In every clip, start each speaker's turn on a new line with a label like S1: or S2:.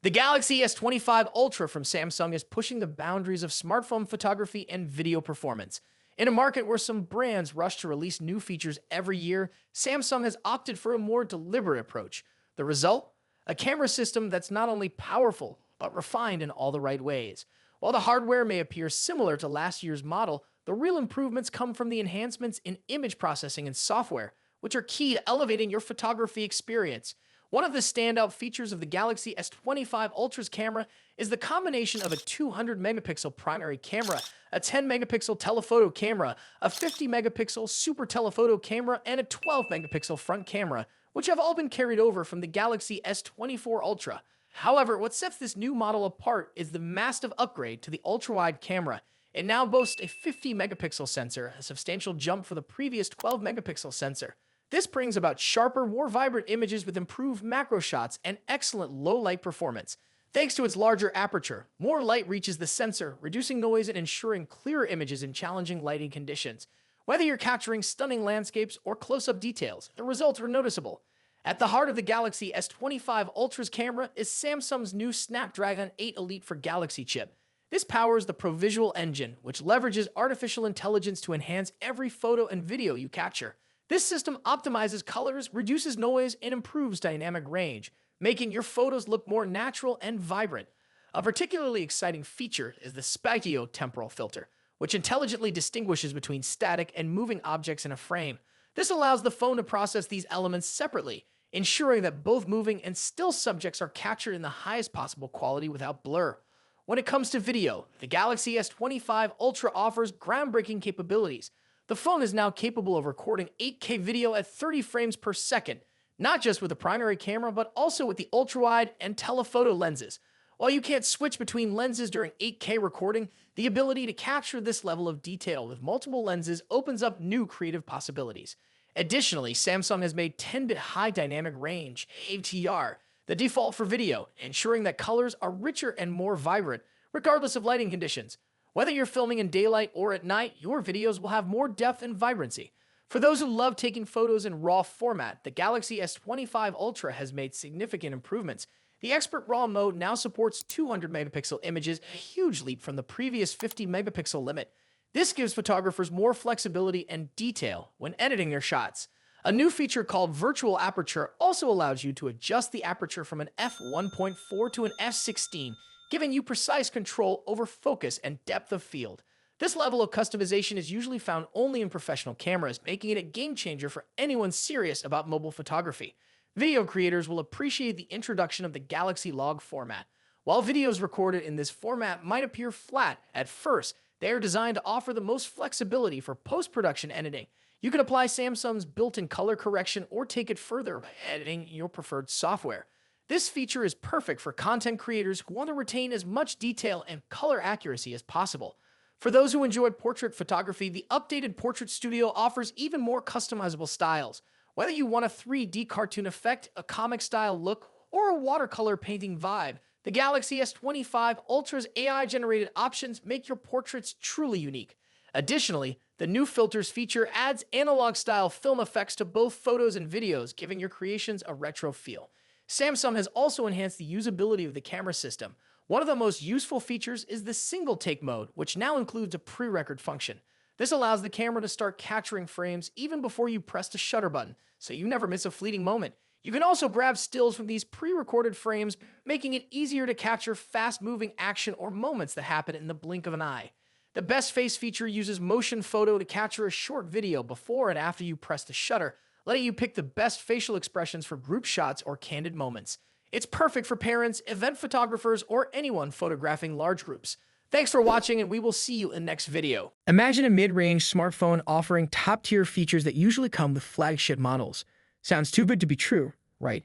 S1: The Galaxy S25 Ultra from Samsung is pushing the boundaries of smartphone photography and video performance. In a market where some brands rush to release new features every year, Samsung has opted for a more deliberate approach. The result? A camera system that's not only powerful, but refined in all the right ways. While the hardware may appear similar to last year's model, the real improvements come from the enhancements in image processing and software, which are key to elevating your photography experience. One of the standout features of the Galaxy S25 Ultra's camera is the combination of a 200 megapixel primary camera, a 10 megapixel telephoto camera, a 50 megapixel super telephoto camera, and a 12 megapixel front camera, which have all been carried over from the Galaxy S24 Ultra. However, what sets this new model apart is the massive upgrade to the ultra-wide camera. It now boasts a 50 megapixel sensor, a substantial jump for the previous 12 megapixel sensor. This brings about sharper, more vibrant images with improved macro shots and excellent low-light performance. Thanks to its larger aperture, more light reaches the sensor, reducing noise and ensuring clearer images in challenging lighting conditions. Whether you're capturing stunning landscapes or close-up details, the results are noticeable. At the heart of the Galaxy S25 Ultra's camera is Samsung's new Snapdragon 8 Elite for Galaxy chip. This powers the ProVisual engine, which leverages artificial intelligence to enhance every photo and video you capture. This system optimizes colors, reduces noise, and improves dynamic range, making your photos look more natural and vibrant. A particularly exciting feature is the spatiotemporal filter, which intelligently distinguishes between static and moving objects in a frame. This allows the phone to process these elements separately, ensuring that both moving and still subjects are captured in the highest possible quality without blur. When it comes to video, the Galaxy S25 Ultra offers groundbreaking capabilities. The phone is now capable of recording 8K video at 30 frames per second, not just with the primary camera, but also with the ultra-wide and telephoto lenses. While you can't switch between lenses during 8K recording, the ability to capture this level of detail with multiple lenses opens up new creative possibilities. Additionally, Samsung has made 10-bit high dynamic range, HDR, the default for video, ensuring that colors are richer and more vibrant, regardless of lighting conditions. Whether you're filming in daylight or at night, your videos will have more depth and vibrancy. For those who love taking photos in RAW format, the Galaxy S25 Ultra has made significant improvements. The Expert RAW mode now supports 200 megapixel images, a huge leap from the previous 50 megapixel limit. This gives photographers more flexibility and detail when editing their shots. A new feature called Virtual Aperture also allows you to adjust the aperture from an f1.4 to an f16, giving you precise control over focus and depth of field. This level of customization is usually found only in professional cameras, making it a game changer for anyone serious about mobile photography. Video creators will appreciate the introduction of the Galaxy Log format. While videos recorded in this format might appear flat at first, they are designed to offer the most flexibility for post-production editing. You can apply Samsung's built-in color correction or take it further by editing your preferred software. This feature is perfect for content creators who want to retain as much detail and color accuracy as possible. For those who enjoy portrait photography, the updated Portrait Studio offers even more customizable styles. Whether you want a 3D cartoon effect, a comic-style look, or a watercolor painting vibe, the Galaxy S25 Ultra's AI-generated options make your portraits truly unique. Additionally, the new filters feature adds analog-style film effects to both photos and videos, giving your creations a retro feel. Samsung has also enhanced the usability of the camera system. One of the most useful features is the single-take mode, which now includes a pre-record function. This allows the camera to start capturing frames even before you press the shutter button, so you never miss a fleeting moment. You can also grab stills from these pre-recorded frames, making it easier to capture fast-moving action or moments that happen in the blink of an eye. The Best Face feature uses motion photo to capture a short video before and after you press the shutter, letting you pick the best facial expressions for group shots or candid moments. It's perfect for parents, event photographers, or anyone photographing large groups. Thanks for watching, and we will see you in the next video. Imagine a mid-range smartphone offering top-tier features that usually come with flagship models. Sounds too good to be true, right?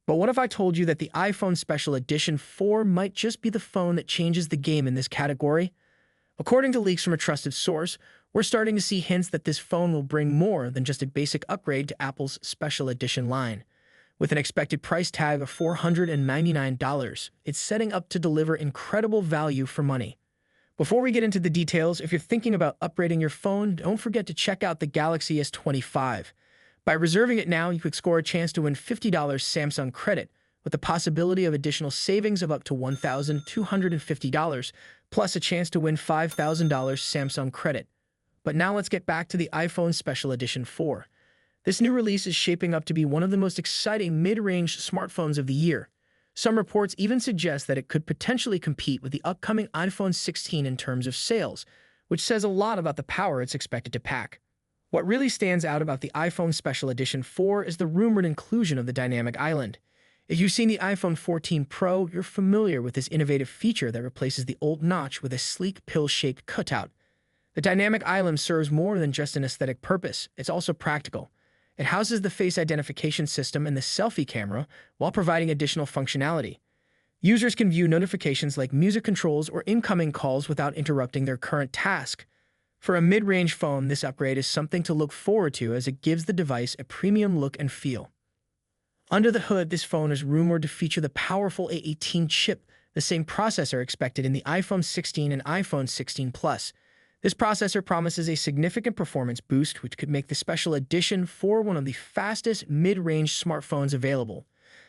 S1: But what if I told you that the iPhone Special Edition 4 might just be the phone that changes the game in this category? According to leaks from a trusted source, we're starting to see hints that this phone will bring more than just a basic upgrade to Apple's Special Edition line. With an expected price tag of $499, it's setting up to deliver incredible value for money. Before we get into the details, if you're thinking about upgrading your phone, don't forget to check out the Galaxy S25. By reserving it now, you could score a chance to win $50 Samsung credit, with the possibility of additional savings of up to $1,250, plus a chance to win $5,000 Samsung credit. But now let's get back to the iPhone Special Edition 4. This new release is shaping up to be one of the most exciting mid-range smartphones of the year. Some reports even suggest that it could potentially compete with the upcoming iPhone 16 in terms of sales, which says a lot about the power it's expected to pack. What really stands out about the iPhone Special Edition 4 is the rumored inclusion of the dynamic island. If you've seen the iPhone 14 Pro, you're familiar with this innovative feature that replaces the old notch with a sleek pill-shaped cutout. The dynamic island serves more than just an aesthetic purpose, it's also practical. It houses the face identification system and the selfie camera while providing additional functionality. Users can view notifications like music controls or incoming calls without interrupting their current task. For a mid-range phone, this upgrade is something to look forward to as it gives the device a premium look and feel. Under the hood, this phone is rumored to feature the powerful A18 chip, the same processor expected in the iPhone 16 and iPhone 16 Plus. This processor promises a significant performance boost, which could make the Special Edition 4 one of the fastest mid-range smartphones available.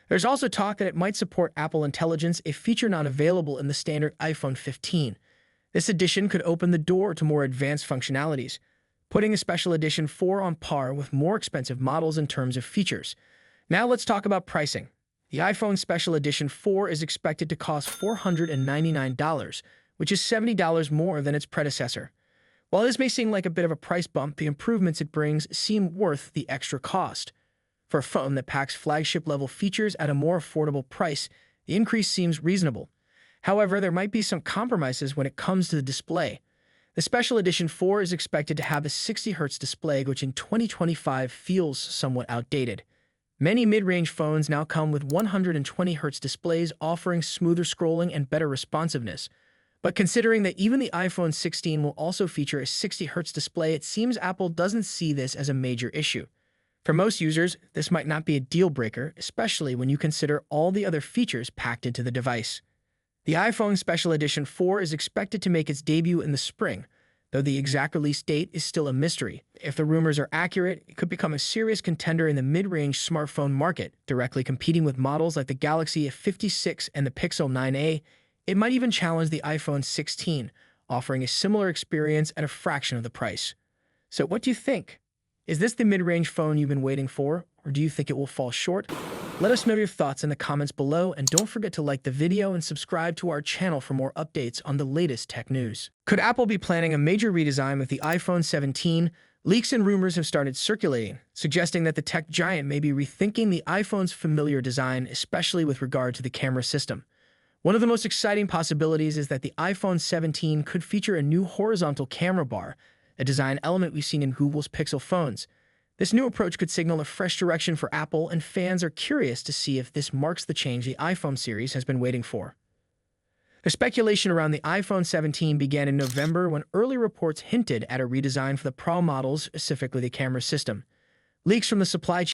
S1: There's also talk that it might support Apple Intelligence, a feature not available in the standard iPhone 15. This edition could open the door to more advanced functionalities, putting a Special Edition 4 on par with more expensive models in terms of features. Now let's talk about pricing. The iPhone Special Edition 4 is expected to cost $499, which is $70 more than its predecessor. While this may seem like a bit of a price bump, the improvements it brings seem worth the extra cost. For a phone that packs flagship-level features at a more affordable price, the increase seems reasonable. However, there might be some compromises when it comes to the display. The Special Edition 4 is expected to have a 60Hz display, which in 2025 feels somewhat outdated. Many mid-range phones now come with 120Hz displays, offering smoother scrolling and better responsiveness. But considering that even the iPhone 16 will also feature a 60Hz display, it seems Apple doesn't see this as a major issue. For most users, this might not be a deal-breaker, especially when you consider all the other features packed into the device. The iPhone Special Edition 4 is expected to make its debut in the spring, though the exact release date is still a mystery. If the rumors are accurate, it could become a serious contender in the mid-range smartphone market, directly competing with models like the Galaxy S56 and the Pixel 9a. It might even challenge the iPhone 16, offering a similar experience at a fraction of the price. So what do you think? Is this the mid-range phone you've been waiting for, or do you think it will fall short? Let us know your thoughts in the comments below, and don't forget to like the video and subscribe to our channel for more updates on the latest tech news. Could Apple be planning a major redesign with the iPhone 17? Leaks and rumors have started circulating, suggesting that the tech giant may be rethinking the iPhone's familiar design, especially with regard to the camera system. One of the most exciting possibilities is that the iPhone 17 could feature a new horizontal camera bar, a design element we've seen in Google's Pixel phones. This new approach could signal a fresh direction for Apple, and fans are curious to see if this marks the change the iPhone series has been waiting for. The speculation around the iPhone 17 began in November when early reports hinted at a redesign for the Pro models, specifically the camera system. Leaks from the supply chain